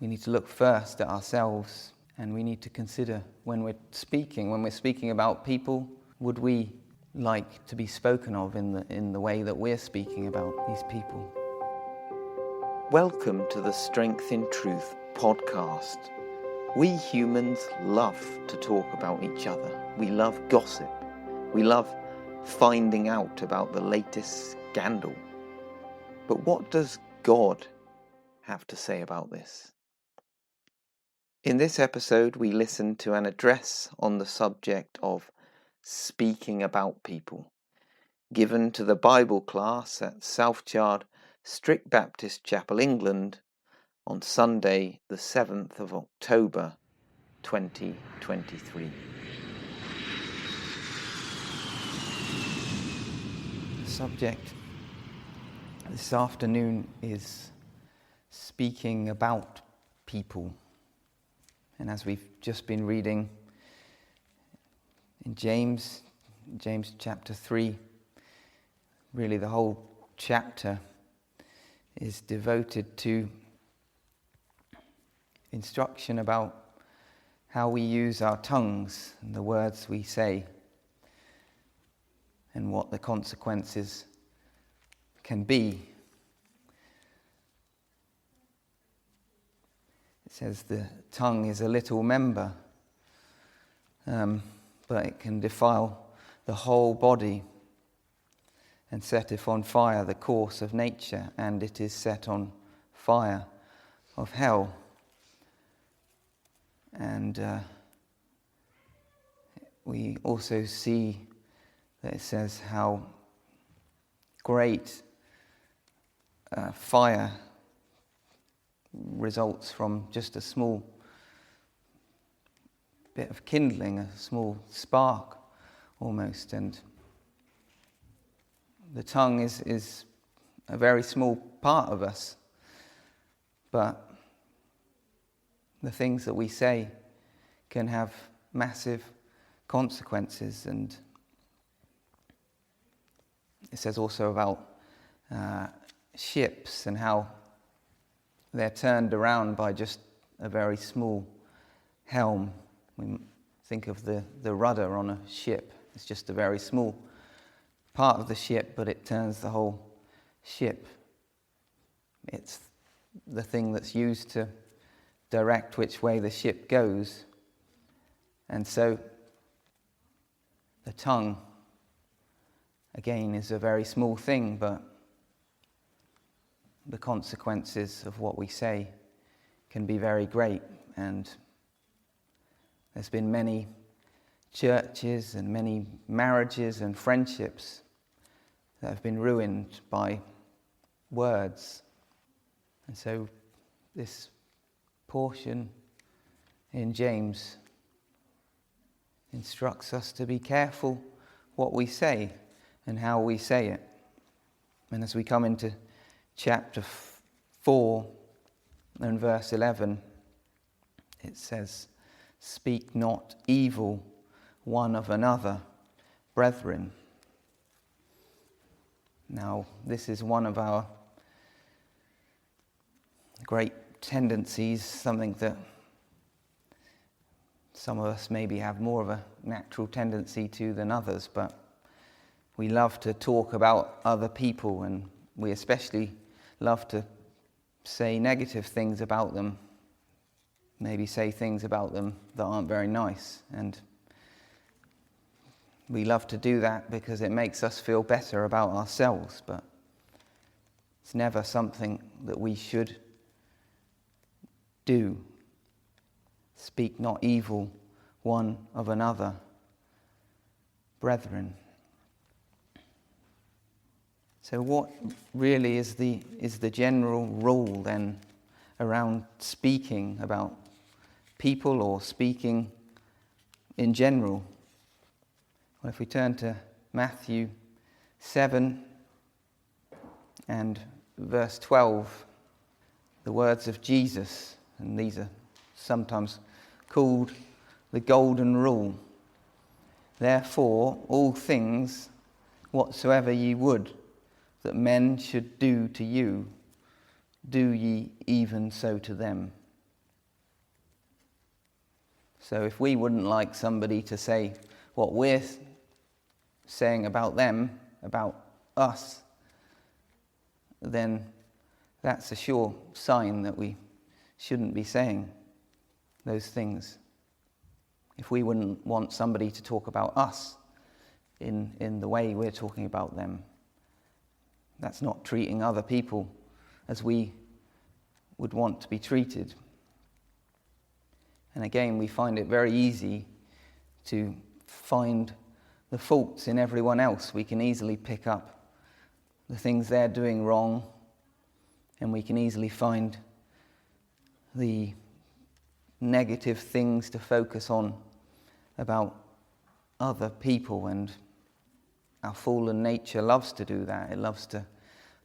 we need to look first at ourselves, and we need to consider when we're speaking about people, would we like to be spoken of in the way that we're speaking about these people? Welcome to the Strength in Truth podcast. We humans love to talk about each other. We love gossip. We love finding out about the latest scandal. But what does God have to say about this? In this episode, we listen to an address on the subject of speaking about people, given to the Bible class at South Chard, Strict Baptist Chapel, England, on Sunday, the 7th of October, 2023. The subject this afternoon is speaking about people. And as we've just been reading in James chapter 3, really the whole chapter is devoted to instruction about how we use our tongues and the words we say and what the consequences can be. It says the tongue is a little member, but it can defile the whole body and setteth on fire the course of nature, and it is set on fire of hell. And we also see that it says how great fire results from just a small bit of kindling, a small spark almost. And the tongue is a very small part of us, but the things that we say can have massive consequences. And it says also about ships and how they're turned around by just a very small helm. We think of the rudder on a ship. It's just a very small part of the ship, but it turns the whole ship. It's the thing that's used to direct which way the ship goes. And so the tongue, again, is a very small thing, but the consequences of what we say can be very great. And there's been many churches and many marriages and friendships that have been ruined by words. And so this portion in James instructs us to be careful what we say and how we say it. And as we come into chapter 4 and verse 11, it says, "Speak not evil one of another, brethren." Now, this is one of our great tendencies, something that some of us maybe have more of a natural tendency to than others, but we love to talk about other people, and we especially love to say negative things about them, maybe say things about them that aren't very nice. And we love to do that because it makes us feel better about ourselves, but it's never something that we should do. Speak not evil one of another, brethren. So what really is the general rule then around speaking about people or speaking in general? Well, if we turn to Matthew 7 and verse 12, the words of Jesus, and these are sometimes called the golden rule. "Therefore, all things whatsoever ye would that men should do to you, do ye even so to them." So if we wouldn't like somebody to say what we're saying about them, about us, then that's a sure sign that we shouldn't be saying those things. If we wouldn't want somebody to talk about us in the way we're talking about them, that's not treating other people as we would want to be treated. And again, we find it very easy to find the faults in everyone else. We can easily pick up the things they're doing wrong, and we can easily find the negative things to focus on about other people, and our fallen nature loves to do that. It loves to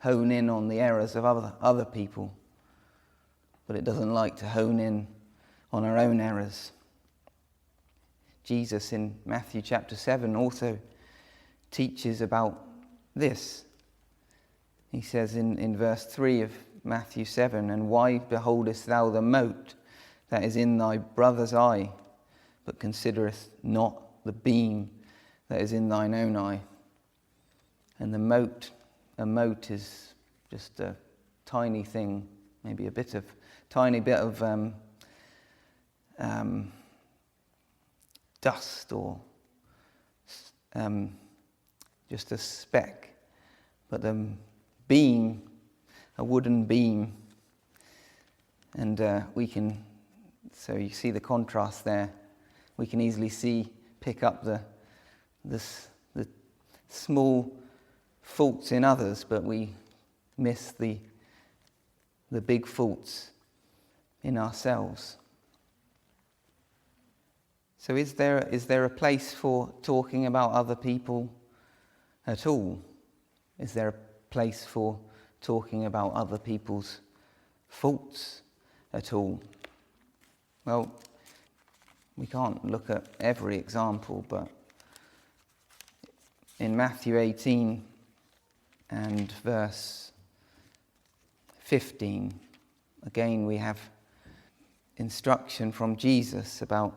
hone in on the errors of other people, but it doesn't like to hone in on our own errors. Jesus in Matthew chapter 7 also teaches about this. He says in verse 3 of Matthew 7, "And why beholdest thou the mote that is in thy brother's eye, but considerest not the beam that is in thine own eye?" And a mote is just a tiny thing, maybe tiny bit of dust, or just a speck. But the beam, a wooden beam, and so you see the contrast there. We can easily pick up the small faults in others, but we miss the big faults in ourselves. So is there a place for talking about other people at all? Is there a place for talking about other people's faults at all? Well, we can't look at every example, but in Matthew 18 and verse 15, again we have instruction from Jesus about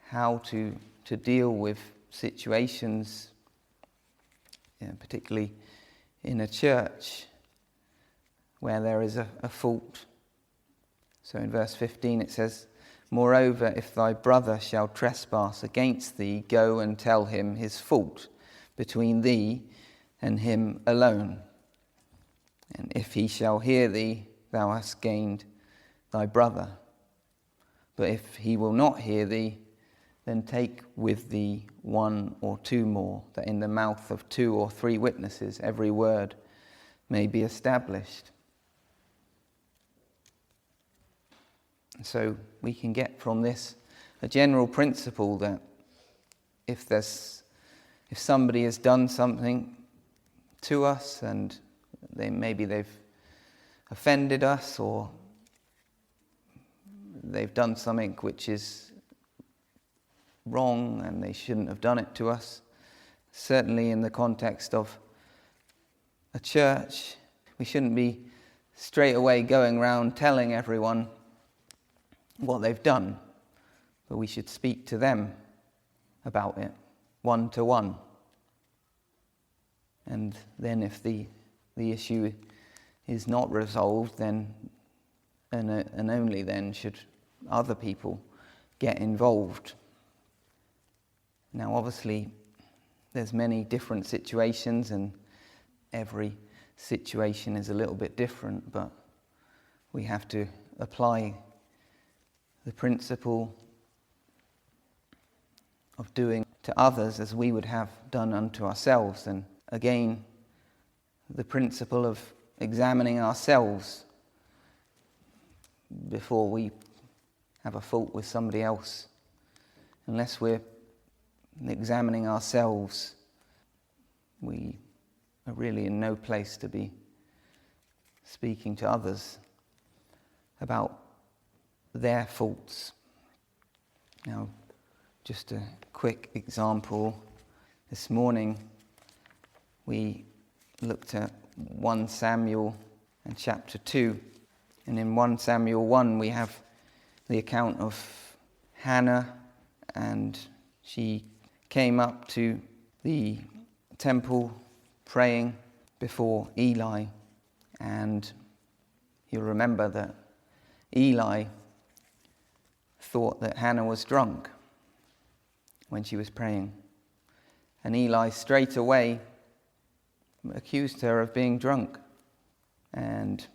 how to deal with situations, particularly in a church where there is a fault. So in verse 15 it says, "Moreover, if thy brother shall trespass against thee, go and tell him his fault between thee and him alone. And if he shall hear thee, thou hast gained thy brother. But if he will not hear thee, then take with thee one or two more, that in the mouth of 2 or 3 witnesses every word may be established." So we can get from this a general principle that if somebody has done something to us and they've offended us, or they've done something which is wrong and they shouldn't have done it to us, certainly in the context of a church, we shouldn't be straight away going around telling everyone what they've done, but we should speak to them about it, one to one. And then if the issue is not resolved, then and only then should other people get involved. Now obviously there's many different situations and every situation is a little bit different, but we have to apply the principle of doing to others as we would have done unto ourselves. And again, the principle of examining ourselves before we have a fault with somebody else. Unless we're examining ourselves, we are really in no place to be speaking to others about their faults. Now, just a quick example. This morning we looked at 1 Samuel and chapter 2. And in 1 Samuel 1 we have the account of Hannah, and she came up to the temple praying before Eli. And you'll remember that Eli thought that Hannah was drunk when she was praying. And Eli straight away accused her of being drunk. And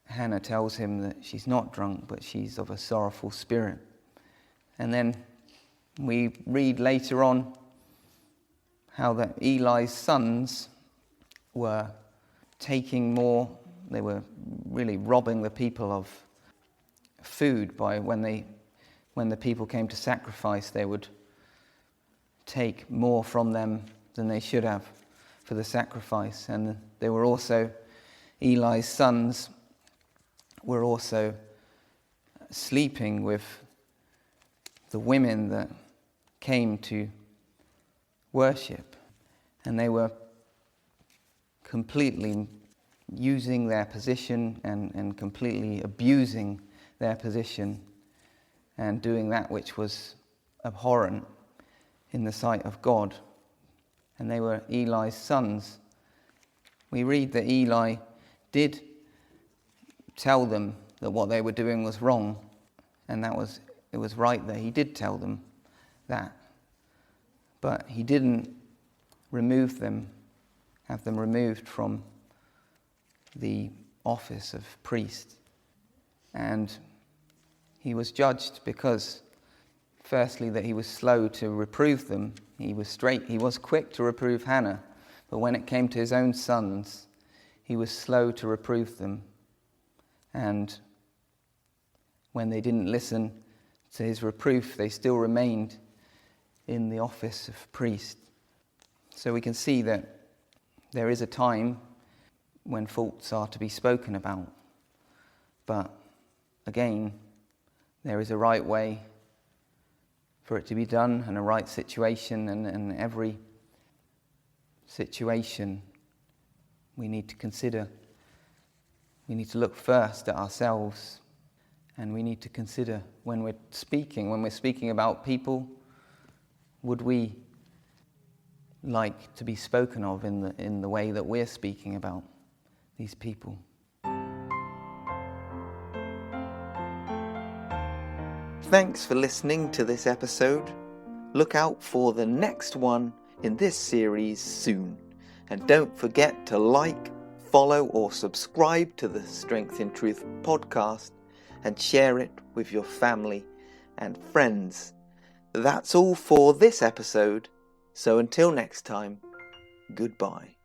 Hannah tells him that she's not drunk, but she's of a sorrowful spirit. And then we read later on how that Eli's sons were taking more, they were really robbing the people of food by when the people came to sacrifice, they would take more from them than they should have for the sacrifice. And they were also, Eli's sons were also sleeping with the women that came to worship. And they were completely using their position and completely abusing their position and doing that which was abhorrent in the sight of God. And they were Eli's sons. We read that Eli did tell them that what they were doing was wrong, and it was right that he did tell them that. But he didn't have them removed from the office of priest. And he was judged because, firstly, that he was slow to reprove them. He was quick to reprove Hannah, but when it came to his own sons, he was slow to reprove them. And when they didn't listen to his reproof, they still remained in the office of priest. So we can see that there is a time when faults are to be spoken about. But again, there is a right way for it to be done and a right situation, and every situation we need to consider. We need to look first at ourselves, and we need to consider when we're speaking about people, would we like to be spoken of in the way that we're speaking about these people? Thanks for listening to this episode. Look out for the next one in this series soon. And don't forget to like, follow or subscribe to the Strength in Truth podcast and share it with your family and friends. That's all for this episode. So until next time, goodbye.